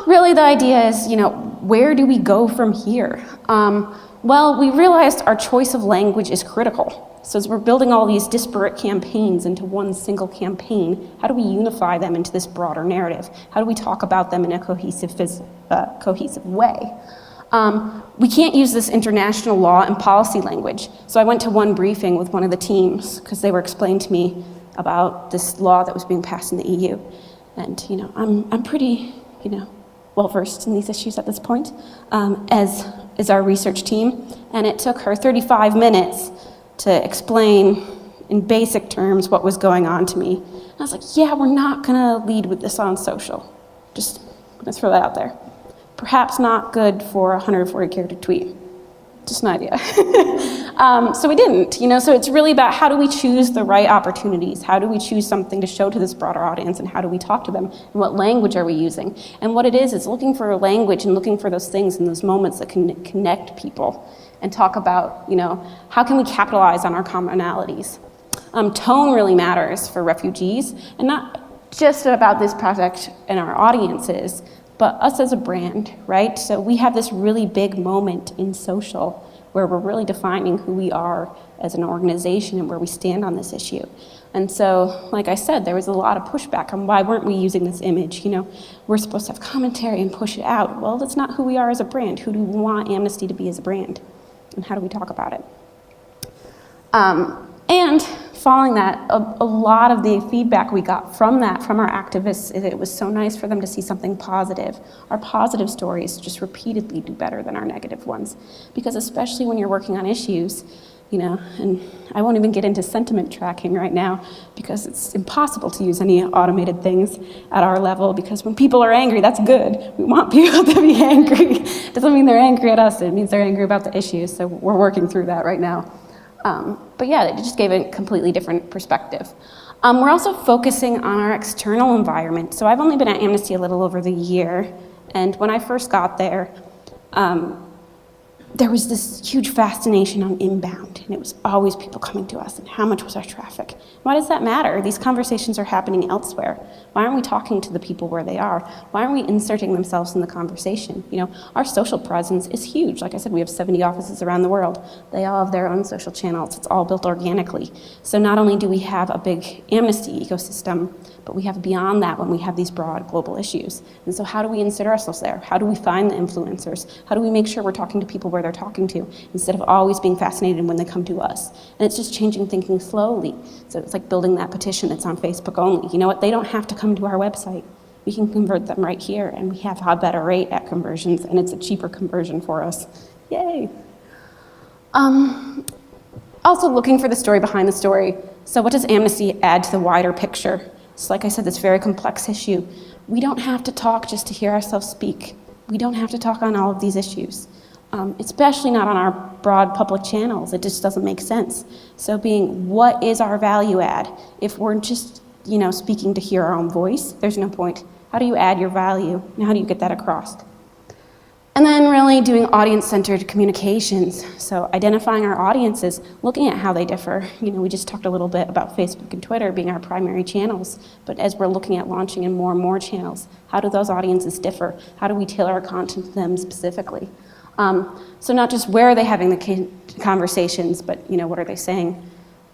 really the idea is, where do we go from here? Well, we realized our choice of language is critical. So as we're building all these disparate campaigns into one single campaign, how do we unify them into this broader narrative? How do we talk about them in a cohesive way? We can't use this international law and policy language. So I went to one briefing with one of the teams because they were explaining to me about this law that was being passed in the EU. And I'm pretty well versed in these issues at this point, as is our research team. And it took her 35 minutes to explain in basic terms what was going on to me. And I was like, yeah, we're not gonna lead with this on social. Just gonna throw that out there. Perhaps not good for a 140 character tweet. Just an idea. So we didn't, so it's really about how do we choose the right opportunities? How do we choose something to show to this broader audience, and how do we talk to them? And what language are we using? And what it is looking for a language and looking for those things and those moments that can connect people and talk about, how can we capitalize on our commonalities? Tone really matters for refugees, and not just about this project and our audiences, but us as a brand, right? So we have this really big moment in social where we're really defining who we are as an organization and where we stand on this issue. And so, like I said, there was a lot of pushback on why weren't we using this image? We're supposed to have commentary and push it out. Well, that's not who we are as a brand. Who do we want Amnesty to be as a brand? And how do we talk about it? And following that, a lot of the feedback we got from our activists is it was so nice for them to see something positive. Our positive stories just repeatedly do better than our negative ones. Because especially when you're working on issues, and I won't even get into sentiment tracking right now because it's impossible to use any automated things at our level, because when people are angry, that's good. We want people to be angry. Doesn't mean they're angry at us, it means they're angry about the issues, so we're working through that right now. But yeah, it just gave a completely different perspective. We're also focusing on our external environment. So I've only been at Amnesty a little over the year, and when I first got there, there was this huge fascination on inbound, and it was always people coming to us, and how much was our traffic? Why does that matter? These conversations are happening elsewhere. Why aren't we talking to the people where they are? Why aren't we inserting themselves in the conversation? Our social presence is huge. Like I said, we have 70 offices around the world. They all have their own social channels. It's all built organically. So not only do we have a big Amnesty ecosystem, but we have beyond that when we have these broad global issues. And so how do we insert ourselves there? How do we find the influencers? How do we make sure we're talking to people where they're talking to, instead of always being fascinated when they come to us? And it's just changing thinking slowly. So it's like building that petition that's on Facebook only. You know what? They don't have to come to our website. We can convert them right here, and we have a better rate at conversions, and it's a cheaper conversion for us. Yay. Also looking for the story behind the story. So what does Amnesty add to the wider picture? So like I said, this very complex issue. We don't have to talk just to hear ourselves speak. We don't have to talk on all of these issues, especially not on our broad public channels. It just doesn't make sense. So what is our value add? If we're just speaking to hear our own voice, there's no point. How do you add your value, and how do you get that across? And then really doing audience-centered communications. So identifying our audiences, looking at how they differ. We just talked a little bit about Facebook and Twitter being our primary channels, but as we're looking at launching in more and more channels, how do those audiences differ? How do we tailor our content to them specifically? So not just where are they having the conversations, but what are they saying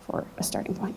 for a starting point?